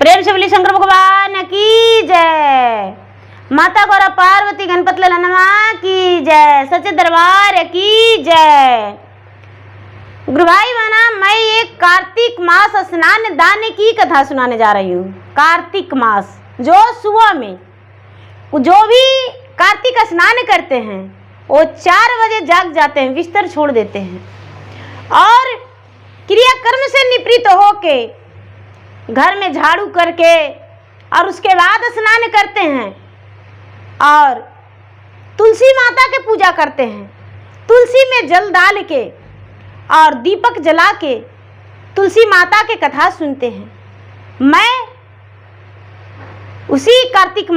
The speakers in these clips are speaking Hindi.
प्रेम से बोली शंकर भगवान की जय। माता गौरा पार्वती गणपत ललनमा की जय। सच्चे दरबार की जय। गुरु भाई बहना, मैं एक कार्तिक मास स्नान दान की कथा सुनाने जा रही हूँ। कार्तिक मास जो सुबह में जो भी कार्तिक स्नान करते हैं वो 4 बजे जाग जाते हैं, बिस्तर छोड़ देते हैं और क्रियाकर्म से निवृत्त होके घर में झाड़ू करके और उसके बाद स्नान करते हैं और तुलसी माता के पूजा करते हैं। तुलसी में जल डाल के और दीपक जला के तुलसी माता के कथा सुनते हैं। मैं उसी कार्तिक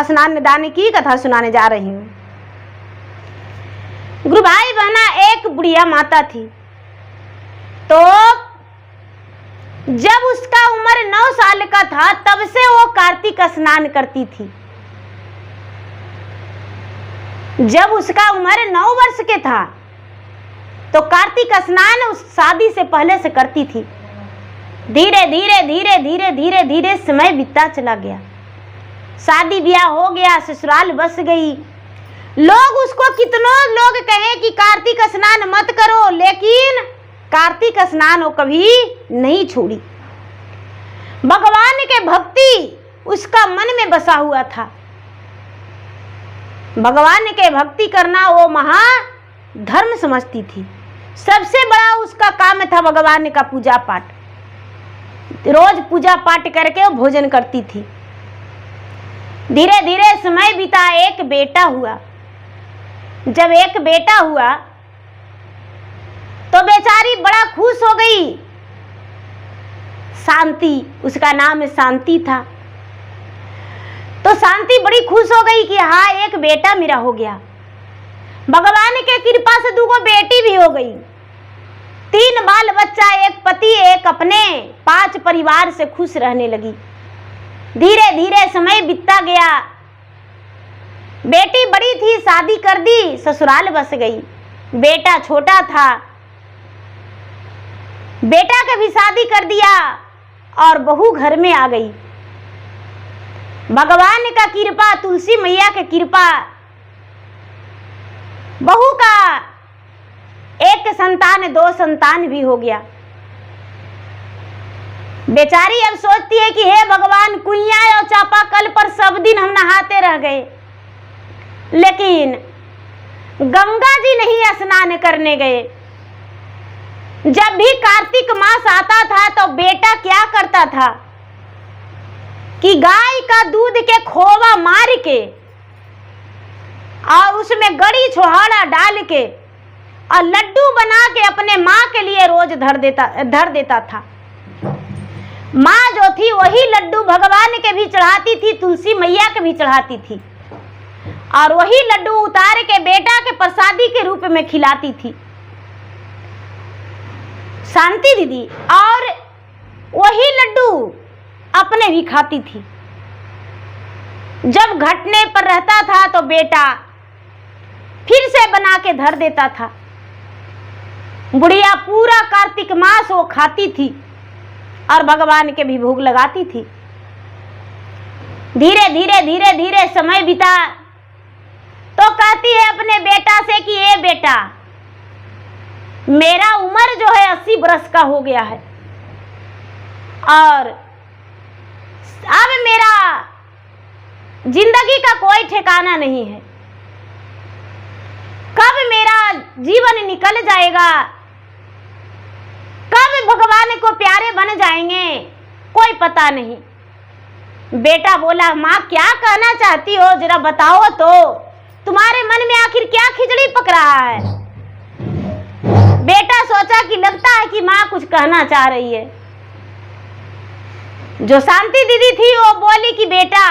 स्नान दान की कथा सुनाने जा रही हूँ। गुरु भाई बहना, एक बुढ़िया माता थी। तो जब उसका उम्र 9 साल का था तब से वो कार्तिक स्नान करती थी। जब उसका उम्र 9 वर्ष के था तो कार्तिक स्नान उस शादी से पहले से करती थी। धीरे धीरे धीरे धीरे धीरे धीरे समय बीतता चला गया। शादी ब्याह हो गया, ससुराल बस गई। लोग उसको कितनों लोग कहे कि कार्तिक स्नान मत करो, लेकिन कार्तिक स्नान वो कभी नहीं छोड़ी। भगवान के भक्ति उसका मन में बसा हुआ था। भगवान के भक्ति करना वो महा धर्म समझती थी। सबसे बड़ा उसका काम था भगवान का पूजा पाठ। रोज पूजा पाठ करके वो भोजन करती थी। धीरे धीरे समय बीता, एक बेटा हुआ। जब एक बेटा हुआ तो बेचारी बड़ा खुश हो गई। शांति, उसका नाम शांति था। तो शांति बड़ी खुश हो गई कि हाँ, एक बेटा मेरा हो गया। भगवान के कृपा से 2 बेटी भी हो गई। 3 बाल बच्चा, एक पति, एक अपने, 5 परिवार से खुश रहने लगी। धीरे धीरे समय बीतता गया। बेटी बड़ी थी, शादी कर दी, ससुराल बस गई। बेटा छोटा था, बेटा का भी शादी कर दिया और बहू घर में आ गई। भगवान का कृपा, तुलसी मैया की कृपा, बहू का 1 संतान 2 संतान भी हो गया। बेचारी अब सोचती है कि हे भगवान, कुइया और चापाकल पर सब दिन हम नहाते रह गए, लेकिन गंगा जी नहीं स्नान करने गए। जब भी कार्तिक मास आता था तो बेटा क्या करता था कि गाय का दूध के खोवा मार के और उसमें गड़ी छोहाड़ा डाल के और लड्डू बना के अपने माँ के लिए रोज धर देता था। माँ जो थी वही लड्डू भगवान के भी चढ़ाती थी, तुलसी मैया के भी चढ़ाती थी और वही लड्डू उतार के बेटा के प्रसादी के रूप में खिलाती थी शांति दीदी, और वही लड्डू अपने भी खाती थी। जब घटने पर रहता था तो बेटा फिर से बना के धर देता था। बुढ़िया पूरा कार्तिक मास वो खाती थी और भगवान के भी भोग लगाती थी। धीरे धीरे धीरे धीरे समय बीता तो कहती है अपने बेटा से कि ये बेटा, मेरा उम्र जो है 80 बरस का हो गया है और अब मेरा जिंदगी का कोई ठिकाना नहीं है। कब मेरा जीवन निकल जाएगा, कब भगवान को प्यारे बन जाएंगे, कोई पता नहीं। बेटा बोला, माँ क्या कहना चाहती हो, जरा बताओ तो, तुम्हारे मन में आखिर क्या खिचड़ी पक रहा है। बेटा सोचा कि लगता है कि माँ कुछ कहना चाह रही है। जो शांति दीदी थी वो बोली कि बेटा,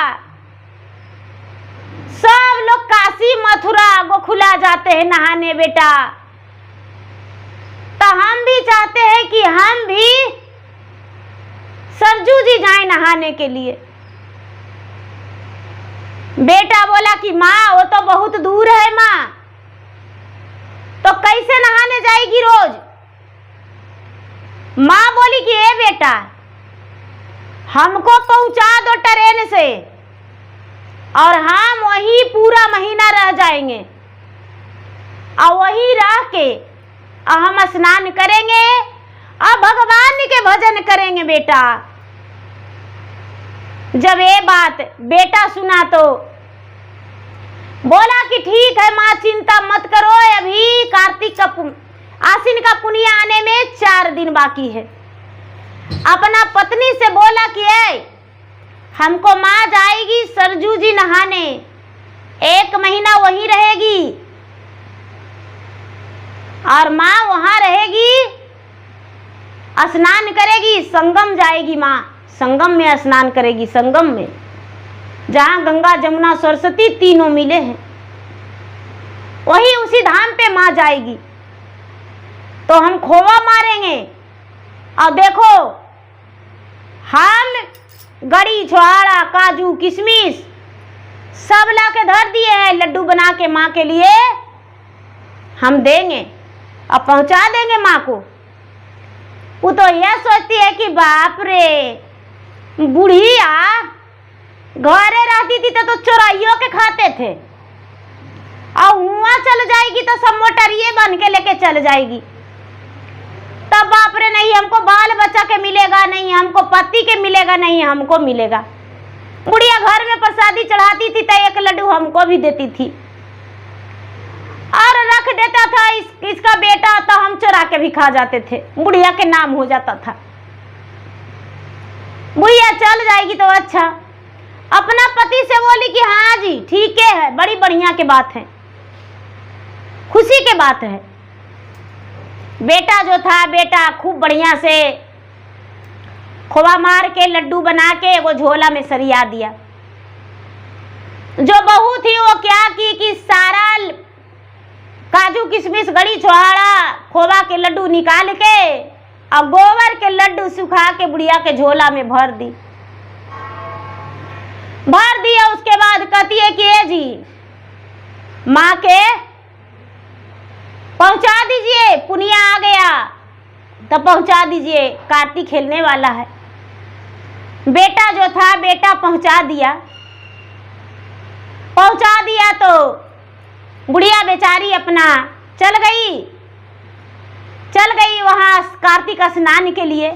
सब लोग काशी मथुरा गोखुला जाते हैं नहाने बेटा, तो हम भी चाहते हैं कि हम भी सरजू जी जाएं नहाने के लिए। बेटा बोला कि माँ वो तो बहुत दूर है माँ, तो कैसे नहाने जाएगी रोज। माँ बोली कि ए बेटा, हमको पहुंचा दो ट्रेन से और हम वही पूरा महीना रह जाएंगे और वही रह के हम स्नान करेंगे और भगवान के भजन करेंगे। बेटा जब ये बात बेटा सुना तो बोला कि ठीक है माँ, चिंता मत करो, अभी कार्तिक का आश्विन का पुण्य आने में 4 दिन बाकी है। अपना पत्नी से बोला कि हमको माँ जाएगी सरजू जी नहाने, 1 महीना वहीं रहेगी और माँ वहां रहेगी, स्नान करेगी, संगम जाएगी माँ, संगम में स्नान करेगी, संगम में जहां गंगा जमुना सरस्वती तीनों मिले हैं, वही उसी धाम पे माँ जाएगी। तो हम खोवा मारेंगे और देखो हम गड़ी छुहाड़ा काजू किशमिश सब ला के धर दिए हैं, लड्डू बना के माँ के लिए हम देंगे और पहुंचा देंगे माँ को। वो तो यह सोचती है कि बाप रे, बुढ़िया घरे रहती थी तो चोराइयों के खाते थे और हुआ चल जाएगी तो सब मोटरिए बन के लेके चल जाएगी। तब बाप रे, नहीं हमको बाल बच्चा के मिलेगा, नहीं हमको पति के मिलेगा, नहीं हमको मिलेगा। बुढ़िया घर में प्रसादी चढ़ाती थी तो 1 लड्डू हमको भी देती थी और रख देता था इसका बेटा, तो हम चुरा के भी खा जाते थे, बुढ़िया के नाम हो जाता था। बुढ़िया चल जाएगी तो अच्छा। अपना पति से बोली कि हाँ जी ठीक है, बड़ी बढ़िया की बात है, खुशी की बात है। बेटा जो था, बेटा खूब बढ़िया से खोवा मार के लड्डू बना के वो झोला में सरिया दिया। जो बहू थी वो क्या की कि सारा काजू किशमिश गड़ी छुहाड़ा खोवा के लड्डू निकाल के और गोबर के लड्डू सुखा के बुढ़िया के झोला में भर दिया। उसके बाद कहती है कि ए जी माँ के पहुंचा दीजिए, पुनिया आ गया तो पहुंचा दीजिए, कार्तिक खेलने वाला है। बेटा जो था, बेटा पहुंचा दिया तो बुढ़िया बेचारी अपना चल गई वहां कार्तिक स्नान के लिए।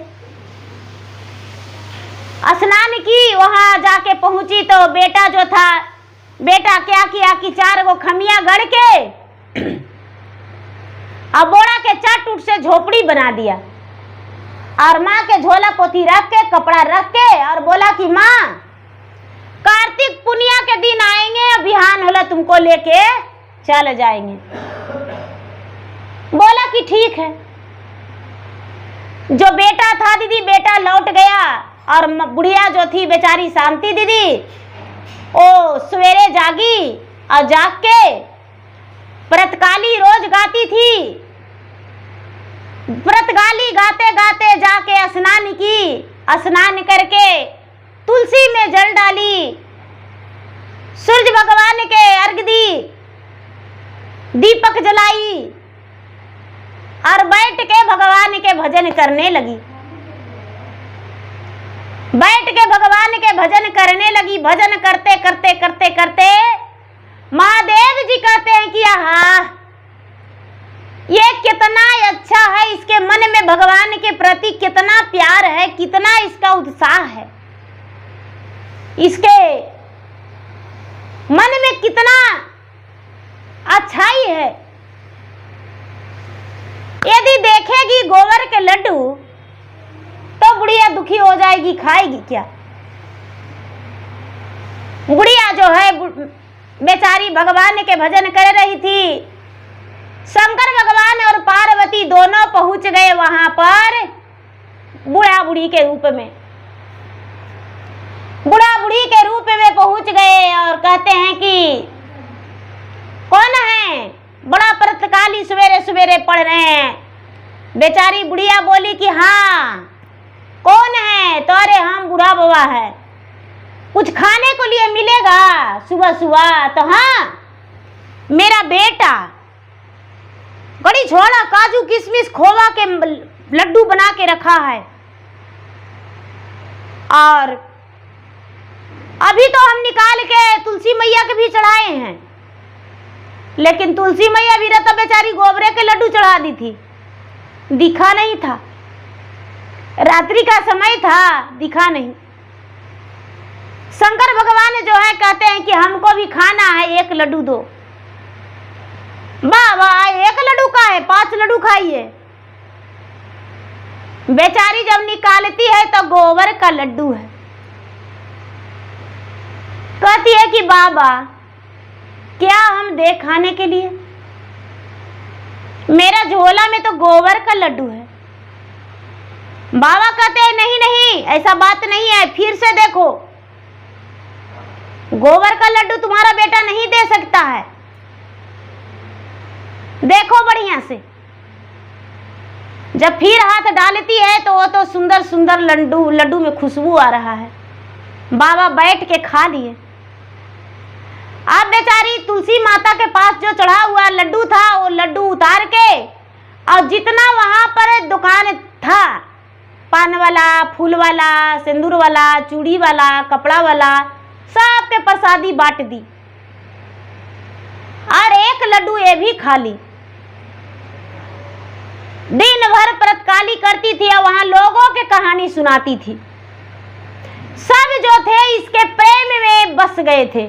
स्नान की, वहां जाके पहुंची तो बेटा जो था, बेटा क्या किया कि 4 गो खमिया गढ़ के और बोरा के चट उट से झोपड़ी बना दिया और माँ के झोला पोथी रख के कपड़ा रख के और बोला कि माँ कार्तिक पुनिया के दिन आएंगे, बिहान होला तुमको लेके चल जाएंगे। बोला कि ठीक है। जो बेटा था दीदी, बेटा लौट गया और बुढ़िया जो थी बेचारी शांति दीदी, ओ सवेरे जागी और जाग के व्रतकाली रोज गाती थी। व्रतकाली गाते गाते जाके स्नान की, स्नान करके तुलसी में जल डाली, सूर्य भगवान के अर्घ दी, दीपक जलाई और बैठ के भगवान के भजन करने लगी। भजन करते करते करते करते महादेव जी कहते हैं कि आहा ये कितना अच्छा है, इसके मन में भगवान के प्रति कितना प्यार है, कितना इसका उत्साह है, इसके मन में कितना अच्छाई है। यदि देखेगी गोबर के लड्डू तो बुढ़िया दुखी हो जाएगी, खाएगी क्या? बुढ़िया जो है बेचारी भगवान के भजन कर रही थी। शंकर भगवान और पार्वती दोनों पहुंच गए वहां पर बूढ़ा बूढ़ी के रूप में। बूढ़ा बूढ़ी के रूप में पहुंच गए और कहते हैं कि कौन है? बड़ा व्रतकाली सवेरे सवेरे पढ़ रहे हैं। बेचारी बुढ़िया बोली कि हाँ कौन है? तो अरे हम बूढ़ा बाबा है, कुछ खाने को लिए मिलेगा सुबह सुबह? तो हाँ मेरा बेटा गड़ी छोड़ा काजू किशमिश खोवा के लड्डू बना के रखा है, और अभी तो हम निकाल के तुलसी मैया के भी चढ़ाए हैं, लेकिन तुलसी मैया भी रहता बेचारी गोबरे के लड्डू चढ़ा दी थी, दिखा नहीं था। रात्रि का समय था, दिखा नहीं। शंकर भगवान जो है कहते हैं कि हमको भी खाना है, 1 लड्डू दो। बाबा 1 लड्डू का है, 5 लड्डू खाइए। बेचारी जब निकालती है तो गोबर का लड्डू है। कहती है कि बाबा क्या हम दे खाने के लिए, मेरा झोला में तो गोबर का लड्डू है। बाबा कहते हैं नहीं नहीं, ऐसा बात नहीं है, फिर से देखो, गोबर का लड्डू तुम्हारा बेटा नहीं दे सकता है, देखो बढ़िया से। जब फिर हाथ डालती है तो वो तो सुंदर सुंदर लड्डू में खुशबू आ रहा है। बाबा बैठ के खा लिए। अब बेचारी तुलसी माता के पास जो चढ़ा हुआ लड्डू था वो लड्डू उतार के, और जितना वहां पर दुकान था, पान वाला, फूल वाला, सिंदूर वाला, चूड़ी वाला, कपड़ा वाला, सब पे प्रसादी बांट दी और 1 लड्डू ये भी खा ली। दिन भर व्रतकाली करती थी और वहां लोगों के कहानी सुनाती थी। सब जो थे इसके प्रेम में बस गए थे,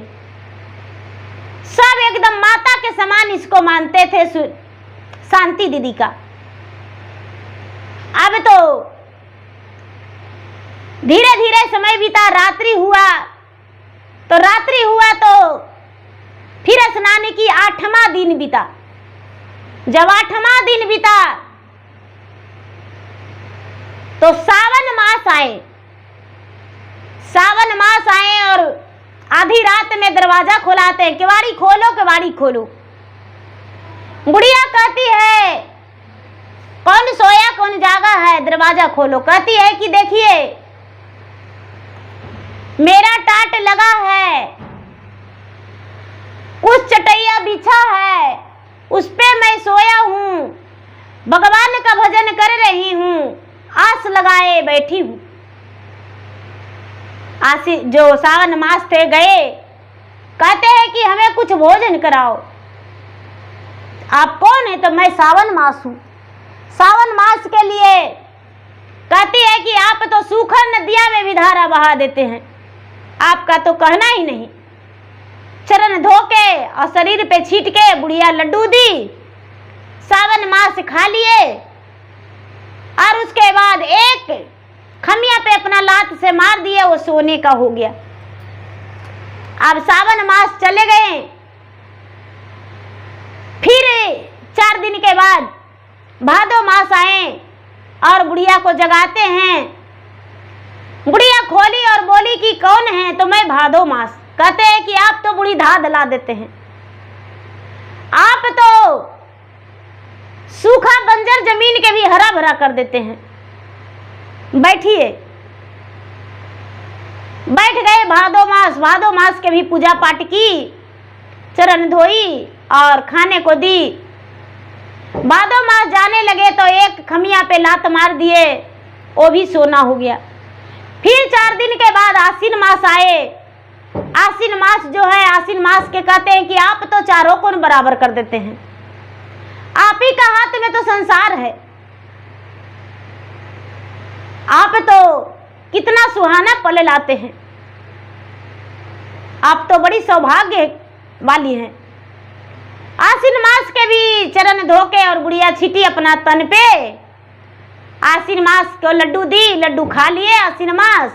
सब एकदम माता के समान इसको मानते थे, शांति दीदी का। अब तो धीरे धीरे समय बीता, रात्रि हुआ तो फिर स्नान की 8वां दिन बीता। जब 8वां दिन बीता तो सावन मास आए और आधी रात में दरवाजा खुलाते हैं, केवाड़ी खोलो, केवाड़ी खोलो। गुड़िया कहती है कौन सोया कौन जागा है, दरवाजा खोलो। कहती है कि देखिए मेरा टाट लगा है, कुछ चटैया बिछा है, उस पे मैं सोया हूँ, भगवान का भजन कर रही हूँ, आस लगाए बैठी हूँ। जो सावन मास थे गए, कहते हैं कि हमें कुछ भोजन कराओ। आप कौन है? तो मैं सावन मास हूँ। सावन मास के लिए कहती है कि आप तो सूखा नदिया में भी धारा बहा देते हैं, आपका तो कहना ही नहीं। चरण धो के और शरीर पे छीट के बुढ़िया लड्डू दी, सावन मास खा लिए और उसके बाद 1 खमिया पे अपना लात से मार दिया, वो सोने का हो गया। अब सावन मास चले गए, फिर 4 दिन के बाद भादो मास आए और बुढ़िया को जगाते हैं। बुढ़िया खोली और बोली कि कौन है? तो मैं भादो मास। कहते हैं कि आप तो बुढ़ी धा दला देते हैं, आप तो सूखा बंजर जमीन के भी हरा भरा कर देते हैं। बैठिए। बैठ गए। भादो मास के भी पूजा पाठ की, चरण धोई और खाने को दी। भादो मास जाने लगे तो 1 खमिया पे लात मार दिए, वो भी सोना हो गया। फिर 4 दिन के बाद आश्विन मास आए। आश्विन मास जो है, आश्विन मास के कहते हैं कि आप तो चारों को बराबर कर देते हैं, आप ही का हाथ में तो संसार है, आप तो कितना सुहाना पल लाते हैं, आप तो बड़ी सौभाग्य वाली हैं। आश्विन मास के भी चरण धोके और गुड़िया छीटी अपना तन पे। आश्विन मास को लड्डू दी, लड्डू खा लिए आश्विन मास,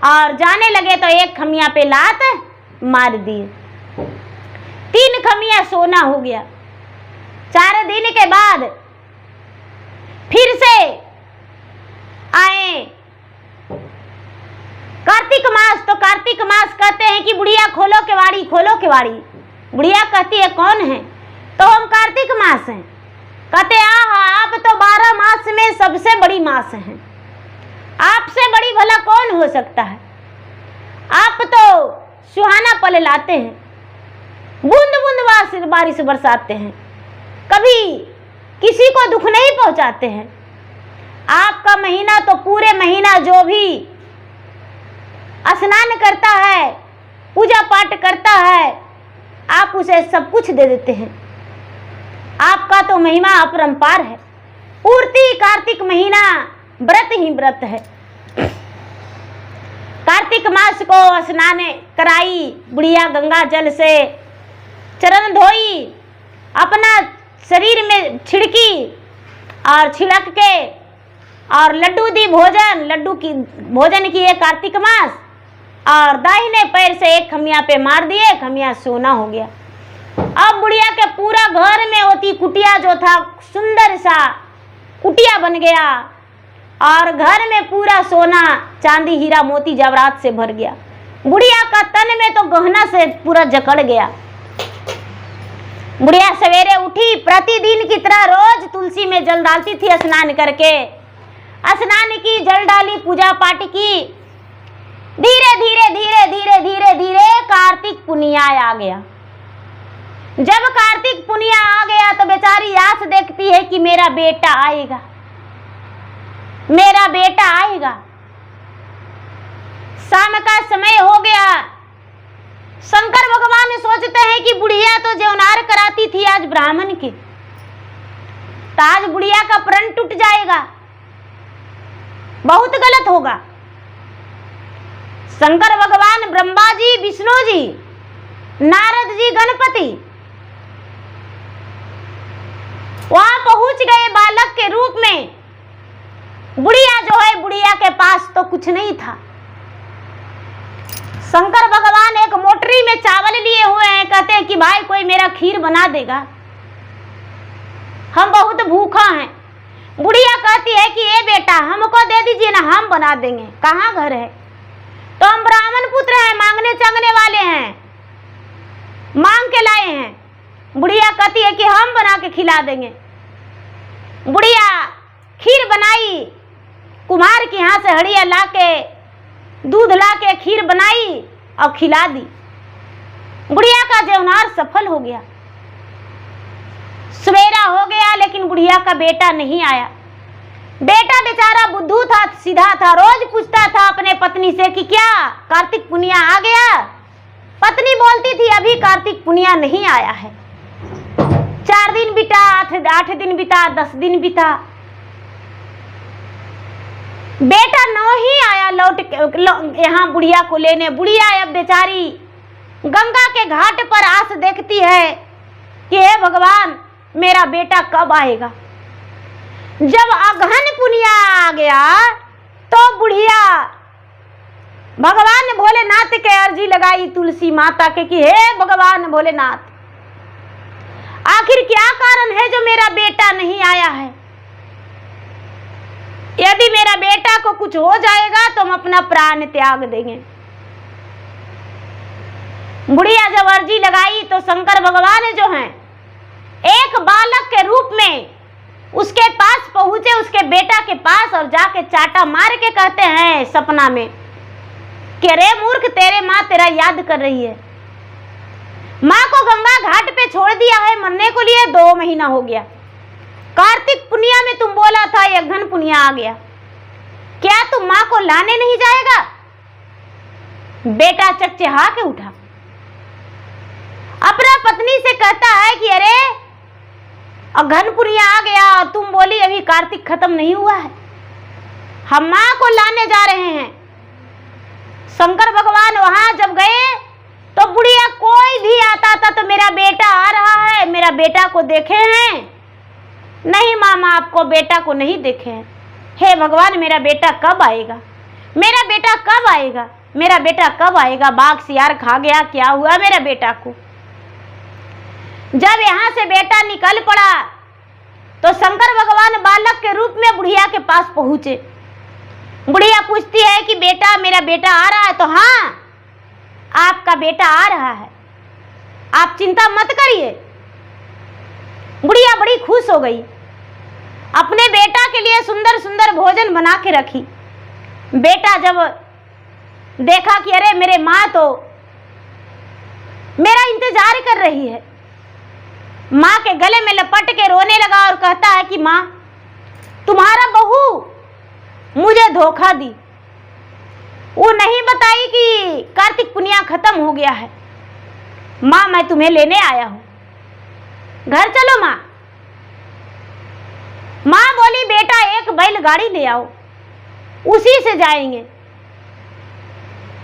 और जाने लगे तो 1 खमिया पे लात मार दी। 3 खमिया सोना हो गया। 4 दिन के बाद फिर से आए कार्तिक मास। तो कार्तिक मास कहते हैं कि बुढ़िया खोलो केवाड़ी, खोलो केवाड़ी। बुढ़िया कहती है कौन है? तो हम कार्तिक मास हैं। कहते आहा, आप तो 12 मास में सबसे बड़ी मास हैं, आपसे बड़ी भला कौन हो सकता है। आप तो सुहाना पल लाते हैं, बूंद बूंद बारिश बरसाते हैं, कभी किसी को दुख नहीं पहुंचाते हैं। आपका महीना तो पूरे महीना जो भी स्नान करता है, पूजा पाठ करता है, आप उसे सब कुछ दे देते हैं। आपका तो महिमा अपरंपार है। पूर्ति कार्तिक महीना व्रत ही व्रत है। कार्तिक मास को स्नान कराई बुढ़िया, गंगा जल से चरण धोई, अपना शरीर में छिड़की और छिड़क के और लड्डू दी भोजन, लड्डू की भोजन किए कार्तिक मास, और दाहिने पैर से एक खमिया पे मार दिए, खमिया सोना हो गया। अब बुढ़िया के पूरा घर में होती कुटिया जो था सुंदर सा कुटिया बन गया, और घर में पूरा सोना चांदी हीरा मोती जवाहरात से भर गया। बुढ़िया का तन में तो गहना से पूरा जकड़ गया। बुढ़िया सवेरे उठी, प्रतिदिन की तरह रोज तुलसी में जल डालती थी। स्नान करके स्नान की, जल डाली, पूजा पाठ की। धीरे धीरे धीरे धीरे धीरे धीरे कार्तिक पुनिया आ गया। जब कार्तिक पुनिया आ गया तो बेचारी आस देखती है कि मेरा बेटा आएगा, मेरा बेटा आएगा। शाम का समय हो गया। शंकर भगवान सोचते हैं कि बुढ़िया तो जौनार कराती थी आज ब्राह्मण के, तो आज बुढ़िया का प्रण टूट जाएगा, बहुत गलत होगा। शंकर भगवान, ब्रह्मा जी, विष्णु जी, नारद जी, गणपति वहां पहुंच गए बालक के रूप में। बुढ़िया जो है, बुढ़िया के पास तो कुछ नहीं था। शंकर भगवान एक मोटरी में चावल लिए हुए हैं, कहते हैं कि भाई कोई मेरा खीर बना देगा, हम बहुत भूखा हैं। बुढ़िया कहती है कि ये बेटा हमको दे दीजिए ना, हम बना देंगे। कहाँ घर है? तो हम ब्राह्मण पुत्र हैं, मांगने चांगने वाले हैं, मांग के लाए हैं। बुढ़िया कहती है कि हम बना के खिला देंगे। बुढ़िया खीर बनाई, कुम्हार के यहाँ से हड़िया ला के, दूध ला के खीर बनाई और खिला दी। बुढ़िया का जौनार सफल हो गया। सवेरा हो गया लेकिन बुढ़िया का बेटा नहीं आया। बेटा बेचारा बुद्धू था, सीधा था, रोज पूछता था अपने पत्नी से कि क्या कार्तिक पुनिया आ गया? पत्नी बोलती थी अभी कार्तिक पुनिया नहीं आया है। 4 दिन बीता, 8 दिन बीता, 10 दिन बीता, बेटा नहीं आया लौट यहाँ बुढ़िया को लेने। बुढ़िया अब बेचारी गंगा के घाट पर आस देखती है कि हे भगवान मेरा बेटा कब आएगा। जब अगहन पुनिया आ गया तो बुढ़िया भगवान भोलेनाथ के अर्जी लगाई तुलसी माता के कि हे भगवान भोलेनाथ, आखिर क्या कारण है जो मेरा बेटा नहीं आया है? यदि मेरा बेटा को कुछ हो जाएगा तो हम अपना प्राण त्याग देंगे। बुढ़िया जब अर्जी लगाई तो शंकर भगवान जो हैं एक बालक के रूप में उसके पास पहुंचे, उसके बेटा के पास, और जाके चाटा मार के कहते हैं सपना में कि अरे मूर्ख, तेरे माँ तेरा याद कर रही है। माँ को गंगा घाट पे छोड़ दिया है मरने को लिए, 2 महीना हो गया। कार्तिक पुनिया में तुम बोला था ये अगहन पुनिया आ गया, क्या तुम माँ को लाने नहीं जाएगा? बेटा चकचहा के उठा, अपना पत्नी से कहता है कि अरे अगहन पुनिया आ गया और तुम बोली अभी कार्तिक खत्म नहीं हुआ है, हम माँ को लाने जा रहे हैं। शंकर भगवान वहां जब गए तो बुढ़िया कोई भी आता था तो मेरा बेटा आ रहा है, मेरा बेटा को देखे हैं? नहीं मामा, आपको बेटा को नहीं देखे हैं। हे भगवान मेरा बेटा कब आएगा, मेरा बेटा कब आएगा, मेरा बेटा कब आएगा? बाघ सियार खा गया, क्या हुआ मेरा बेटा को? जब यहाँ से बेटा निकल पड़ा तो शंकर भगवान बालक के रूप में बुढ़िया के पास पहुंचे। बुढ़िया पूछती है कि बेटा मेरा बेटा आ रहा है? तो हाँ आपका बेटा आ रहा है, आप चिंता मत करिए। बुढ़िया बड़ी खुश हो गई, अपने बेटा के लिए सुंदर सुंदर भोजन बना के रखी। बेटा जब देखा कि अरे मेरे माँ तो मेरा इंतजार कर रही है, माँ के गले में लपट के रोने लगा और कहता है कि माँ तुम्हारा बहू मुझे धोखा दी, वो नहीं बताई कि कार्तिक पुनिया खत्म हो गया है। माँ मैं तुम्हें लेने आया हूं, घर चलो माँ। माँ बोली बेटा एक बैलगाड़ी ले आओ, उसी से जाएंगे।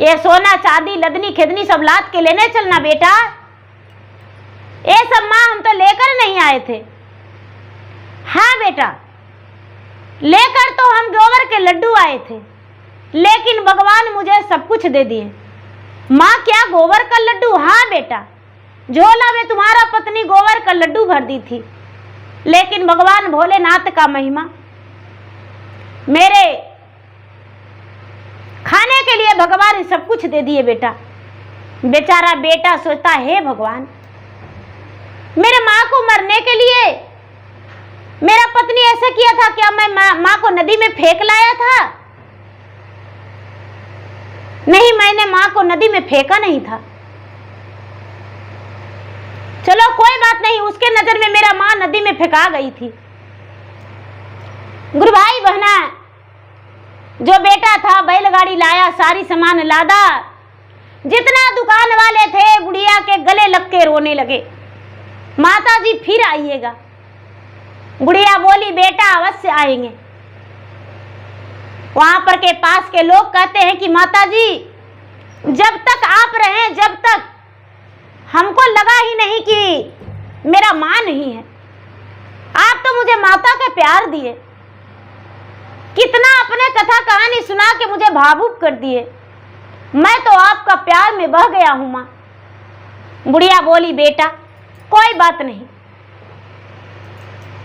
ये सोना चांदी लदनी खेदनी सब लाद के लेने चलना बेटा। ये सब माँ हम तो लेकर नहीं आए थे। हाँ बेटा, लेकर तो हम गोबर के लड्डू आए थे, लेकिन भगवान मुझे सब कुछ दे दिए। माँ क्या गोबर का लड्डू? हाँ बेटा, झोला में तुम्हारा पत्नी गोबर का लड्डू भर दी थी, लेकिन भगवान भोलेनाथ का महिमा, मेरे खाने के लिए भगवान सब कुछ दे दिए बेटा। बेचारा बेटा सोचता है भगवान, मेरे माँ को मरने के लिए मेरा पत्नी ऐसा किया था क्या? मैं माँ को नदी में फेंक लाया था? नहीं, मैंने माँ को नदी में फेंका नहीं था। चलो कोई बात नहीं, उसके नजर में मेरा माँ नदी में फेंका गई थी। गुरु भाई बहना, जो बेटा था बैलगाड़ी लाया, सारी सामान लादा, जितना दुकान वाले थे बुढ़िया के गले लग के रोने लगे, माता जी फिर आइएगा। बुढ़िया बोली बेटा अवश्य आएंगे। वहां पर के पास के लोग कहते हैं कि माता जी जब तक आप रहे, जब तक हमको लगा ही नहीं कि मेरा माँ नहीं है। आप तो मुझे माता का प्यार दिए, कितना अपने कथा कहानी सुना के मुझे भावुक कर दिए। मैं तो आपका प्यार में बह गया हूं माँ। बुढ़िया बोली बेटा कोई बात नहीं,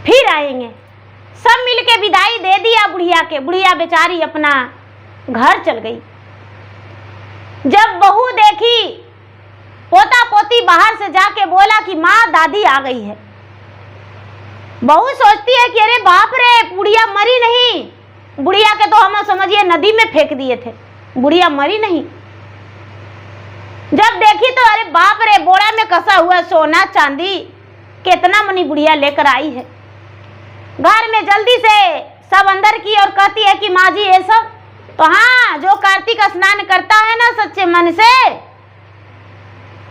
फिर आएंगे। सब मिलके विदाई दे दिया बुढ़िया के। बुढ़िया बेचारी अपना घर चल गई। जब बहू देखी, पोता पोती बाहर से जाके बोला कि माँ दादी आ गई है। बहू सोचती है कि अरे बाप रे, बुढ़िया मरी नहीं। बुढ़िया के तो हम समझिए नदी में फेंक दिए थे, बुढ़िया मरी नहीं। जब देखी तो अरे बाप रे, बोरा में कसा हुआ सोना चांदी कितना मनी बुढ़िया लेकर आई है। घर में जल्दी से सब अंदर की और कहती है कि माँ जी ये सब तो, हाँ, जो कार्तिक स्नान करता है ना सच्चे मन से,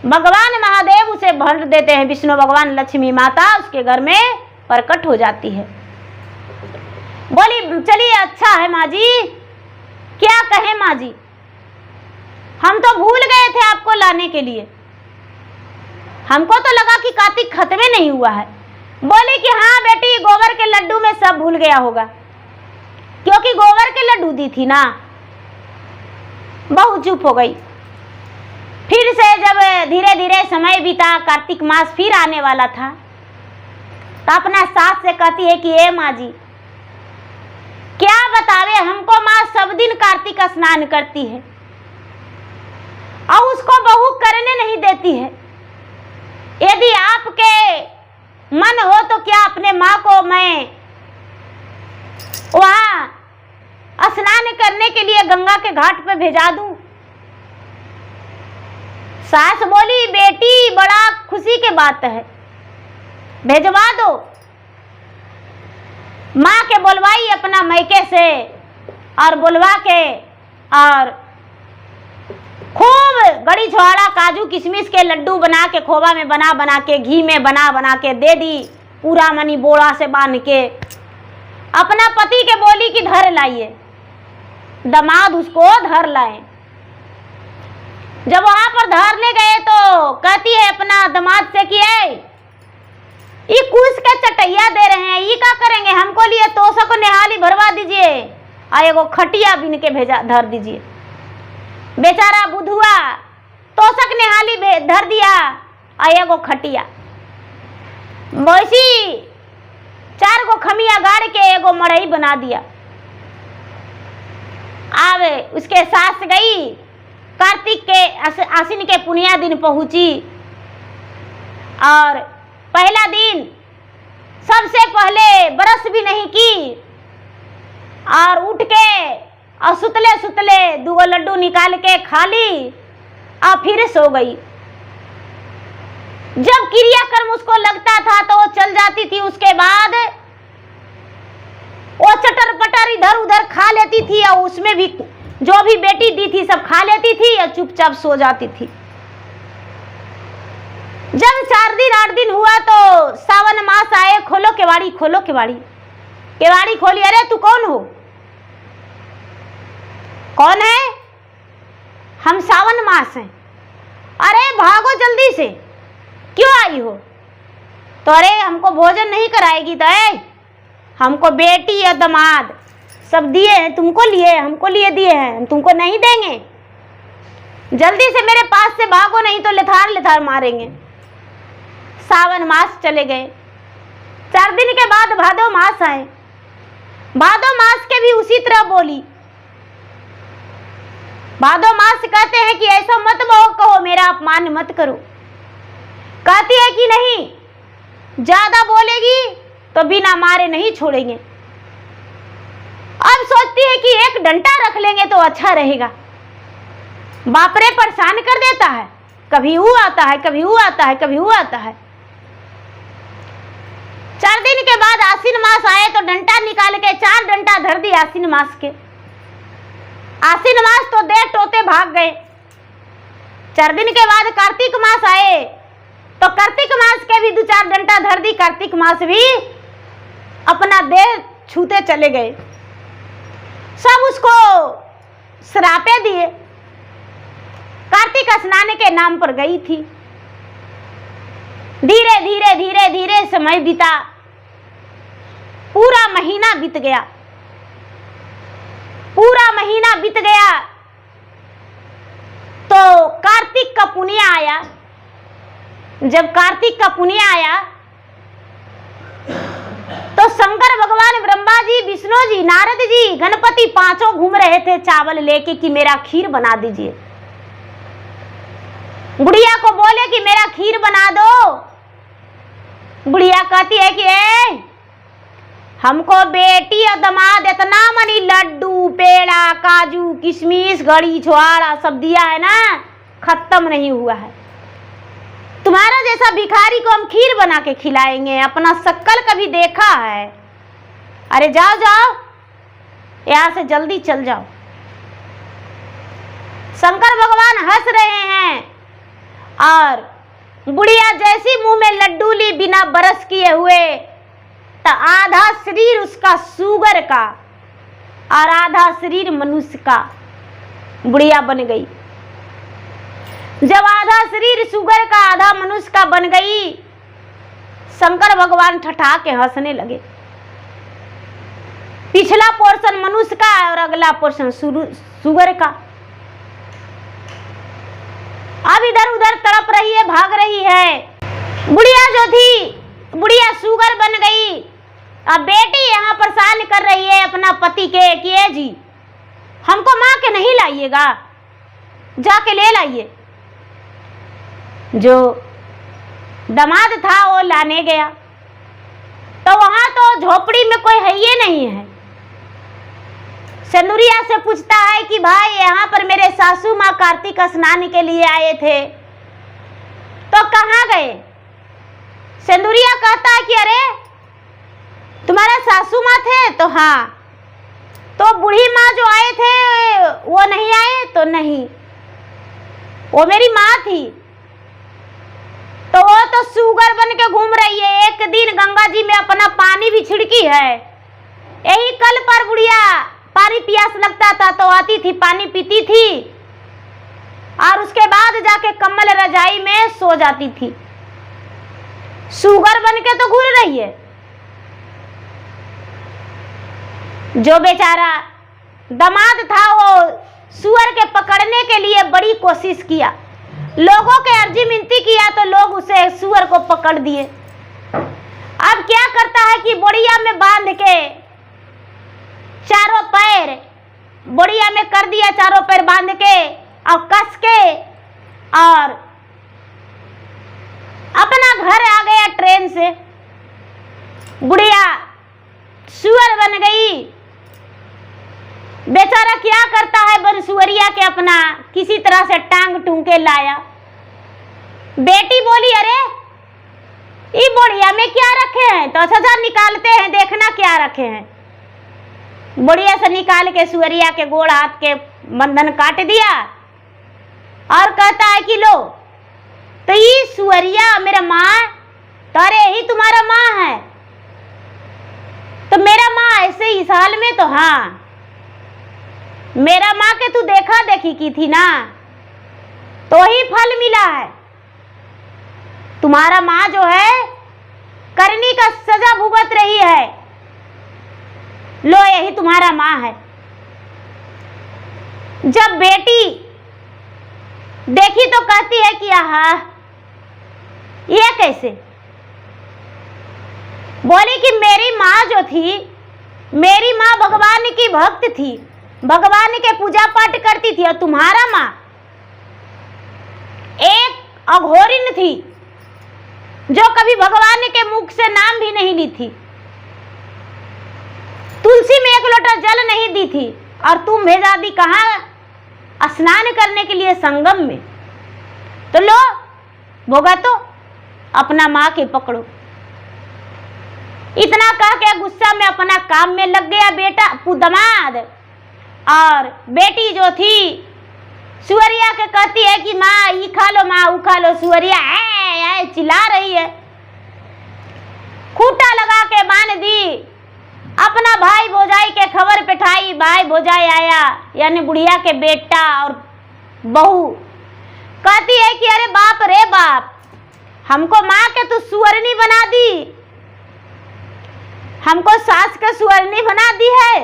भगवान महादेव उसे भर देते हैं। विष्णु भगवान, लक्ष्मी माता उसके घर में प्रकट हो जाती है। बोली चलिए अच्छा है माँ जी, क्या कहें माँ जी, हम तो भूल गए थे आपको लाने के लिए। हमको तो लगा कि कार्तिक खत्म ही नहीं हुआ है। बोली कि हाँ बेटी, गोबर के लड्डू में सब भूल गया होगा, क्योंकि गोबर के लड्डू दी थी ना। बहू चुप हो गई। फिर से जब धीरे धीरे समय बीता, कार्तिक मास फिर आने वाला था, तो अपना सास से कहती है कि ए माँ जी, क्या बतावे हमको, माँ सब दिन कार्तिक स्नान करती है और उसको बहू करने नहीं देती है। यदि आपके मन हो तो क्या अपने माँ को मैं वहां स्नान करने के लिए गंगा के घाट पे भेजा दूं? सास बोली बेटी बड़ा खुशी की बात है, भेजवा दो। माँ के बुलवाई अपना मैके से और बुलवा के, और खूब गड़ी छुआड़ा काजू किशमिश के लड्डू बना के, खोवा में बना बना के, घी में बना बना के दे दी, पूरा मनी बोरा से बांध के। अपना पति के बोली कि धर लाइए, दामाद उसको धर लाए। जब वहां पर धरने गए तो कहती है अपना दामाद से कि ये कुछ के चटैया दे रहे हैं, ये क्या करेंगे, हमको लिए तोशा को निहाली भरवा दीजिए और एगो खटिया बिन के भेजा धर दीजिए। बेचारा बुधुआ तोशक निहाली धर दिया और एगो खटिया। वैसी 4 गो खमिया गाड़ के एगो मड़ई बना दिया। अब उसके सास गई, कार्तिक के आश्विन के पुनिया दिन पहुंची, और पहला दिन सबसे पहले ब्रश भी नहीं की, और उठ के और सुतले सुतले 2 लड्डू निकाल के खा ली और फिर सो गई। जब क्रियाकर्म उसको लगता था तो वो चल जाती थी, उसके बाद वो चटर पटर इधर उधर खा लेती थी और उसमें भी जो भी बेटी दी थी सब खा लेती थी या चुपचाप सो जाती थी। जब 4 दिन 8 दिन हुआ तो सावन मास आए, खोलो केवाड़ी, खोलो केवाड़ी। केवाड़ी खोली, अरे तू कौन हो? कौन है? हम सावन मास हैं। अरे भागो जल्दी से, क्यों आई हो? तो अरे हमको भोजन नहीं कराएगी तो हमको बेटी या दामाद सब दिए हैं, तुमको लिए, हमको लिए दिए हैं, हम तुमको नहीं देंगे। जल्दी से मेरे पास से भागो, नहीं तो लेथार लेथार मारेंगे। सावन मास चले गए। 4 दिन के बाद भादो मास आए। भादो मास के भी उसी तरह बोली। भादो मास कहते हैं कि ऐसा मत कहो, मेरा अपमान मत करो। कहती है कि नहीं, ज्यादा बोलेगी तो बिना मारे नहीं छोड़ेंगे। अब सोचती है कि एक डंडा रख लेंगे तो अच्छा रहेगा। बाप रे परेशान कर देता है, कभी वो आता है, कभी वो आता है, कभी वो आता है। 4 दिन के बाद आश्विन मास आए तो डंडा निकाल के 4 डंडा धर दी आश्विन मास के। आश्विन मास तो दे टोते भाग गए। 4 दिन के बाद कार्तिक मास आए तो कार्तिक मास के भी 2-4 डंडा धर दी। कार्तिक मास भी अपना देह छूते चले गए। सब उसको श्रापे दिए। कार्तिक स्नान के नाम पर गई थी। धीरे धीरे धीरे धीरे समय बीता, पूरा महीना बीत गया। पूरा महीना बीत गया तो कार्तिक का पुण्य आया। जब कार्तिक का पुण्य आया तो शंकर भगवान, ब्रह्मा जी, विष्णु जी, नारद जी, गणपति पांचों घूम रहे थे चावल लेके कि मेरा खीर बना दीजिए। बुढ़िया को बोले कि मेरा खीर बना दो। बुढ़िया कहती है कि हमको बेटी और दामाद इतना मनी लड्डू, पेड़ा, काजू, किशमिश, घड़ी, छुआड़ा सब दिया है ना, खत्म नहीं हुआ है। तुम्हारा जैसा भिखारी को हम खीर बना के खिलाएंगे? अपना शक्ल कभी देखा है? अरे जाओ जाओ, यहां से जल्दी चल जाओ। शंकर भगवान हंस रहे हैं और बुढ़िया जैसी मुंह में लड्डू ली बिना बरस किए हुए, तो आधा शरीर उसका सुगर का और आधा शरीर मनुष्य का बुढ़िया बन गई। जब आधा शरीर सुगर का आधा मनुष्य का बन गई, शंकर भगवान ठठा के हंसने लगे। पिछला पोर्शन मनुष्य का और अगला पोर्शन सुगर का। अब इधर उधर तड़प रही है, भाग रही है। बुढ़िया जो थी, बुढ़िया सुगर बन गई। अब बेटी यहाँ परेशान कर रही है अपना पति के कि ए जी हमको माँ के नहीं लाइएगा, जाके ले लाइए। जो दामाद था वो लाने गया तो वहां तो झोपड़ी में कोई है ही नहीं है। सिंदूरिया से पूछता है कि भाई यहाँ पर मेरे सासू माँ कार्तिक स्नान के लिए आए थे, तो कहाँ गए? सिंदूरिया कहता है कि अरे तुम्हारा सासू माँ थे? तो हाँ। तो बूढ़ी माँ जो आए थे वो नहीं आए? तो नहीं, वो मेरी माँ थी। तो वो तो सुगर बन के घूम रही है। एक दिन गंगा जी में अपना पानी भी छिड़की है। यही कल पर बुढ़िया पानी प्यास लगता था तो आती थी, पानी पीती थी और उसके बाद जाके कम्बल रजाई में सो जाती थी। सुगर बन के तो घूम रही है। जो बेचारा दामाद था वो सुअर के पकड़ने के लिए बड़ी कोशिश किया, लोगों के अर्जी मिनती किया तो लोग उसे सुअर को पकड़ दिए। अब क्या करता है कि बोरिया में बांध के चारों पैर, बोरिया में कर दिया, चारों पैर बांध के और कस के, और अपना घर आ गया ट्रेन से। बुढ़िया सुअर बन गई। बेचारा क्या करता है, बनसुअरिया के अपना किसी तरह से टांग टूंग के लाया। बेटी बोली अरे ये बुढ़िया में क्या रखे हैं? तो अच्छा निकालते हैं, देखना क्या रखे हैं। बुढ़िया से निकाल के सुअरिया के गोड़ हाथ के बंधन काट दिया और कहता है कि लो तो ये सुअरिया मेरा माँ तो अरे ही तुम्हारा माँ है, तो मेरा माँ ऐसे इस हाल में तो हाँ मेरा माँ के तू देखा देखी की थी ना, तो ही फल मिला है। तुम्हारा माँ जो है करनी का सजा भुगत रही है, लो यही तुम्हारा माँ है। जब बेटी देखी तो कहती है कि आहा ये कैसे, बोली कि मेरी माँ जो थी, मेरी माँ भगवान की भक्त थी, भगवान के पूजा पाठ करती थी, और तुम्हारा माँ एक अघोरिन थी जो कभी भगवान के मुख से नाम भी नहीं ली थी, तुलसी में एक लोटा जल नहीं दी थी, और तुम भेजा दी कहाँ स्नान करने के लिए संगम में। तो लो भोगा तो अपना माँ के पकड़ो। इतना कह के गुस्सा में अपना काम में लग गया बेटा दमाद, और बेटी जो थी सुअरिया के कहती है कि माँ ये खा लो, माँ वो खा लो। सुअरिया ऐ चिल्ला रही है, खूंटा लगा के बांध दी, अपना भाई भौजाई के खबर पिठाई। भाई भौजाई आया यानी बुढ़िया के बेटा और बहू, कहती है कि अरे बाप रे बाप, हमको माँ के तू सुअरनी बना दी, हमको सास के सुअरनी बना दी है,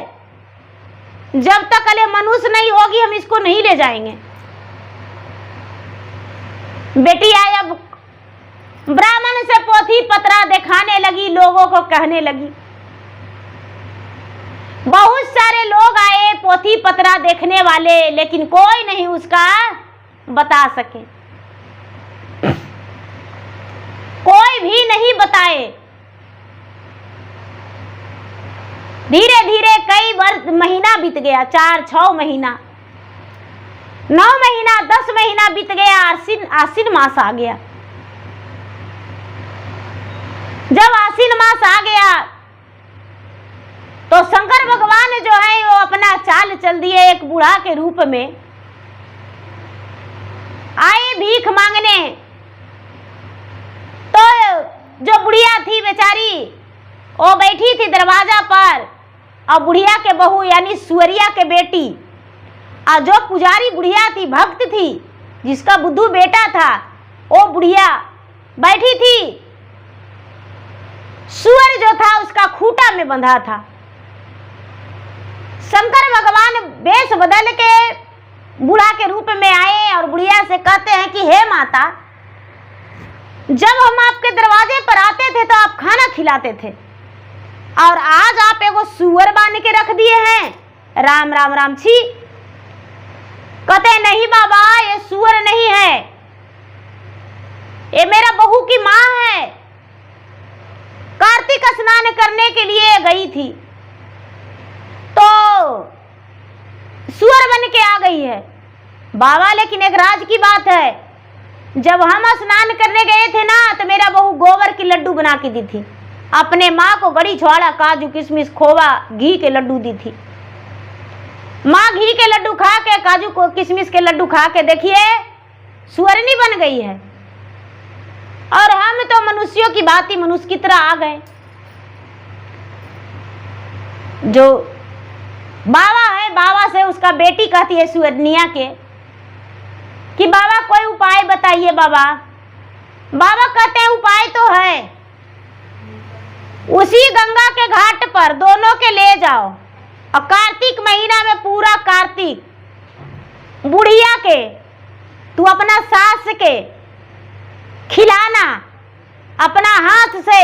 जब तक अले मनुष्य नहीं होगी हम इसको नहीं ले जाएंगे। बेटी आया ब्राह्मण से पोथी पतरा दिखाने लगी, लोगों को कहने लगी। बहुत सारे लोग आए पोथी पतरा देखने वाले, लेकिन कोई नहीं उसका बता सके, कोई भी नहीं बताए। धीरे धीरे कई महीना बीत गया, 4-6 महीना, 9 महीना, 10 महीना बीत गया, आश्विन मास आ गया। जब आश्विन मास आ गया तो शंकर भगवान जो है वो अपना चाल चल दिए, एक बूढ़ा के रूप में आए भीख मांगने। तो जो बुढ़िया थी बेचारी वो बैठी थी दरवाजा पर, और बुढ़िया के बहू यानी सुअरिया के बेटी, और जो पुजारी बुढ़िया थी, भक्त थी, जिसका बुद्धू बेटा था, वो बुढ़िया बैठी थी। सुअर जो था उसका खूंटा में बंधा था। शंकर भगवान वेश बदल के बूढ़ा के रूप में आए और बुढ़िया से कहते हैं कि हे माता, जब हम आपके दरवाजे पर आते थे तो आप खाना खिलाते थे, और आज आप एगो सुअर बांध के रख दिए हैं। राम राम राम छी। कहते नहीं बाबा, ये सुअर नहीं है, ये मेरा बहू की माँ है, कार्तिक स्नान करने के लिए गई थी तो सुअर बन के आ गई है। बाबा लेकिन एक राज की बात है, जब हम स्नान करने गए थे ना तो मेरा बहू गोबर की लड्डू बना के दी थी, अपने माँ को गड़ी छुआड़ा, काजू किशमिश खोवा घी के लड्डू दी थी। माँ घी के लड्डू खा के, काजू को किशमिश के लड्डू खा के देखिए सुअरनी बन गई है, और हम तो मनुष्यों की भांति मनुष्य की तरह आ गए। जो बाबा है, बाबा से उसका बेटी कहती है सुअरनिया के कि बाबा कोई उपाय बताइए बाबा। बाबा कहते हैं उपाय तो है, उसी गंगा के घाट पर दोनों के ले जाओ, और कार्तिक महीना में पूरा कार्तिक बुढ़िया के तू अपना सास के खिलाना, अपना हाथ से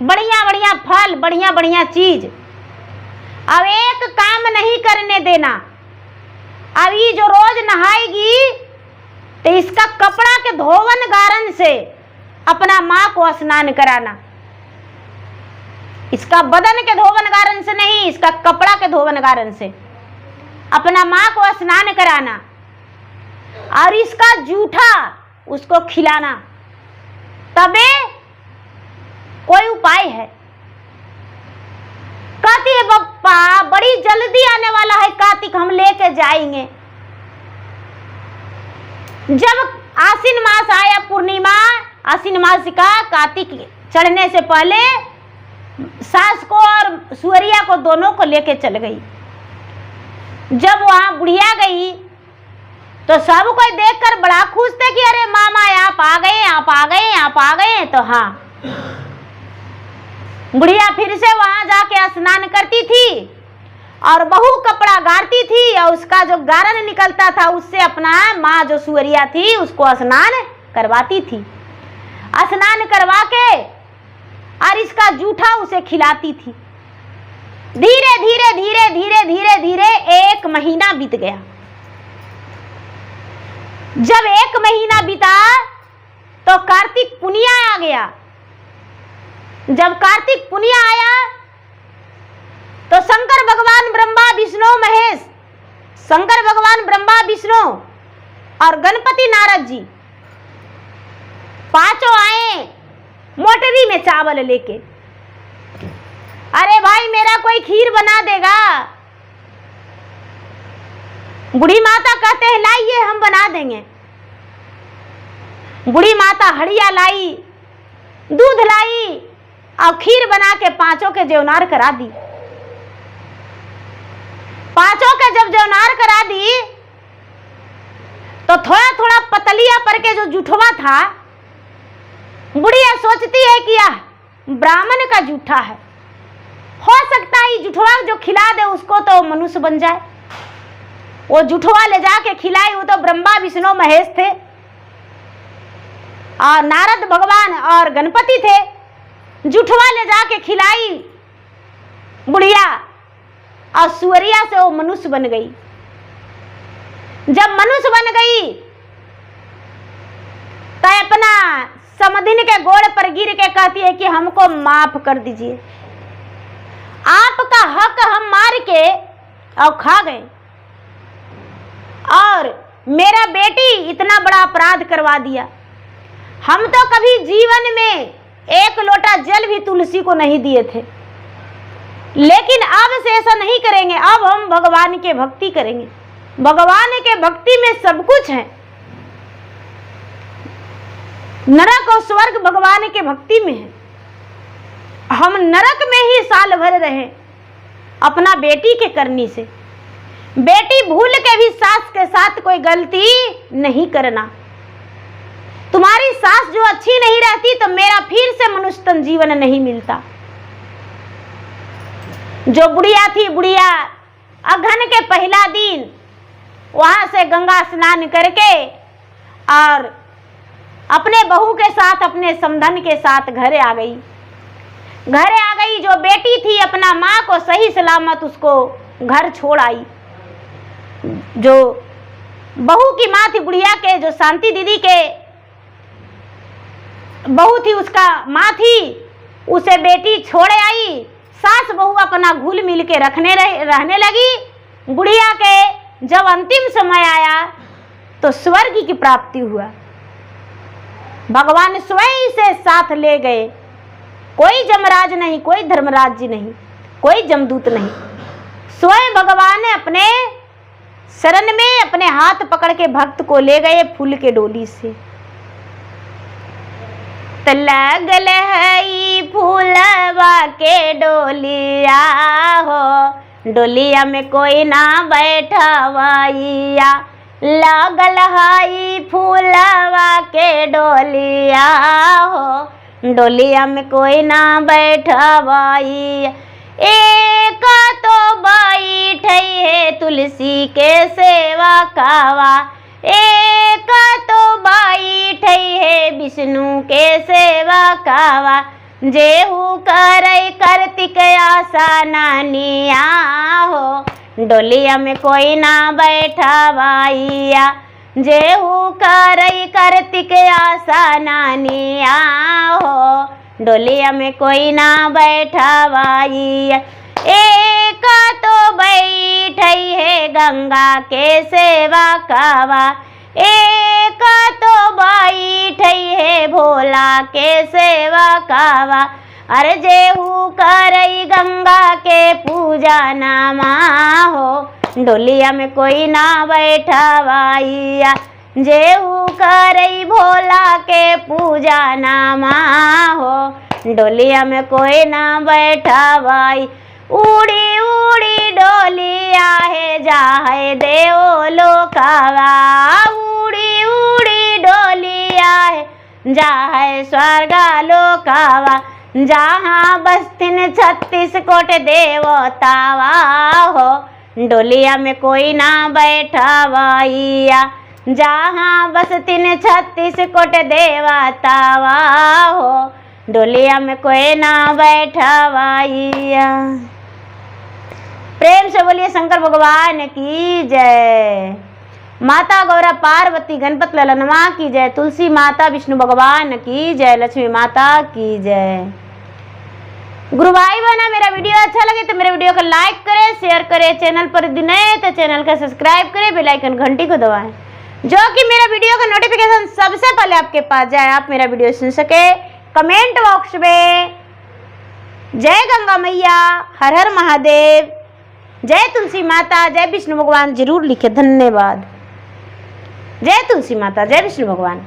बढ़िया बढ़िया फल, बढ़िया बढ़िया चीज। अब एक काम नहीं करने देना, अब ये जो रोज नहाएगी तो इसका कपड़ा के धोवन गारन से अपना माँ को स्नान कराना, इसका बदन के धोवन गारन से नहीं, इसका कपड़ा के धोवन गारन से अपना माँ को स्नान कराना, और इसका जूठा उसको खिलाना, तबे कोई उपाय है। कहती है बप्पा बड़ी जल्दी आने वाला है कार्तिक, हम लेके जाएंगे। जब आश्विन मास आया, पूर्णिमा, आश्विन मास का कार्तिक चढ़ने से पहले सास को और सुअरिया को दोनों को लेके चल गई। जब वहां बुढ़िया गई तो सब कोई देखकर बड़ा खुश थे कि अरे मामा आप आ गए, आप आ गए, आप आ गए। तो हाँ, बुढ़िया फिर से वहां जाके स्नान करती थी और बहू कपड़ा गाड़ती थी और उसका जो गारन निकलता था उससे अपना माँ जो सुअरिया थी उसको स्नान करवाती थी। स्नान करवा के और इसका जूठा उसे खिलाती थी। धीरे धीरे धीरे धीरे धीरे धीरे 1 महीना बीत गया। जब 1 महीना बीता तो कार्तिक पुनिया आ गया। जब कार्तिक पुनिया आया तो शंकर भगवान ब्रह्मा विष्णु महेश, शंकर भगवान ब्रह्मा विष्णु और गणपति नारद जी पांचों आए मोटरी में चावल लेके। अरे भाई मेरा कोई खीर बना देगा? बूढ़ी माता कहते हैं लाइए हम बना देंगे। बूढ़ी माता हड़िया लाई, दूध लाई और खीर बना के पांचों के जेवनार करा दी। पांचों के जब जेवनार करा दी तो थोड़ा थोड़ा पतलिया पर के जो जूठवा था, बुढ़िया सोचती है कि यह ब्राह्मण का जूठा है, हो सकता है जूठवा जो खिला दे उसको तो मनुष्य बन जाए। वो जूठवा ले जाके खिलाई। वो तो ब्रह्मा विष्णु महेश थे और नारद भगवान और गणपति थे। जूठवा ले जाके खिलाई बुढ़िया और सुअरिया से वो मनुष्य बन गई। जब मनुष्य बन गई तो अपना समधिन के गोड़ पर गिर के कहती है कि हमको माफ कर दीजिए, आपका हक हम मार के और खा गए और मेरा बेटी इतना बड़ा अपराध करवा दिया। हम तो कभी जीवन में 1 लोटा जल भी तुलसी को नहीं दिए थे, लेकिन अब से ऐसा नहीं करेंगे। अब हम भगवान के भक्ति करेंगे। भगवान के भक्ति में सब कुछ है। नरक और स्वर्ग भगवान के भक्ति में है। हम नरक में ही साल भर रहे अपना बेटी के करनी से। बेटी भूल के भी सास के साथ कोई गलती नहीं करना। तुम्हारी सास जो अच्छी नहीं रहती तो मेरा फिर से मनुष्य तन जीवन नहीं मिलता। जो बुढ़िया थी, बुढ़िया अगहन के पहला दिन वहां से गंगा स्नान करके और अपने बहू के साथ, अपने समधन के साथ घर आ गई। घर आ गई, जो बेटी थी अपना माँ को सही सलामत उसको घर छोड़ आई। जो बहू की माँ थी बुढ़िया के, जो शांति दीदी के बहू थी उसका माँ थी, उसे बेटी छोड़े आई। सास बहू अपना घुल मिल के रहने लगी। बुढ़िया के जब अंतिम समय आया तो स्वर्ग की प्राप्ति हुआ। भगवान स्वयं से साथ ले गए। कोई जमराज नहीं, कोई धर्मराज जी नहीं, कोई जमदूत नहीं। स्वयं भगवान ने अपने शरण में अपने हाथ पकड़ के भक्त को ले गए फूल के डोली से। लगल है फूलवा के डोलिया हो, डोलिया में कोई ना बैठवैया। लगल है फूलवा के डोलिया हो, डोलिया में कोई ना बैठवैया। एक तो बैठे है तुलसी के सेवा कावा, एक तो बैठे है विष्णु के सेवा कावा। जेहू करे कार्तिक आसनिया हो, डोलिया में कोई ना बैठवैया। जेहू करे कार्तिक आसनिया हो, डोलिया में कोई ना बैठवैया। एक तो बैठे है गंगा के सेवा कावा, एक तो बैठे है भोला के सेवा कावा। अरे जेहू करई गंगा के पूजा नामा हो, डोलिया में कोई ना बैठवाइया। जेहू करई भोला के पूजा नामा हो, डोलिया में कोई ना बैठवाई। उड़ी उड़ी डोलिया है जाहे देव लोकावा, उड़ी उड़ी डोलिया है जाहे स्वर्ग लोकावा। जहाँ बस्तिन 36 कोट देवतावा हो, डोलिया में कोई ना बैठवाइया। जहाँ बस्तिन 36 कोट देवतावा हो, डोलिया में कोई ना बैठवाइया। प्रेम से बोलिए शंकर भगवान की जय। माता गौरा पार्वती गणपत ललनवा की जय। तुलसी माता विष्णु भगवान की जय। लक्ष्मी माता की जय। गुरु भाई बहना, मेरा वीडियो अच्छा लगे तो मेरे वीडियो को लाइक करें, शेयर करें। चैनल पर यदि नए तो चैनल को सब्सक्राइब करें, बेल आइकन घंटी को दबाएं, जो कि मेरा वीडियो का नोटिफिकेशन सबसे पहले आपके पास जाए, आप मेरा वीडियो सुन सके। कमेंट बॉक्स में जय गंगा मैया, हर हर महादेव, जय तुलसी माता, जय विष्णु भगवान जरूर लिखे। धन्यवाद। जय तुलसी माता, जय विष्णु भगवान।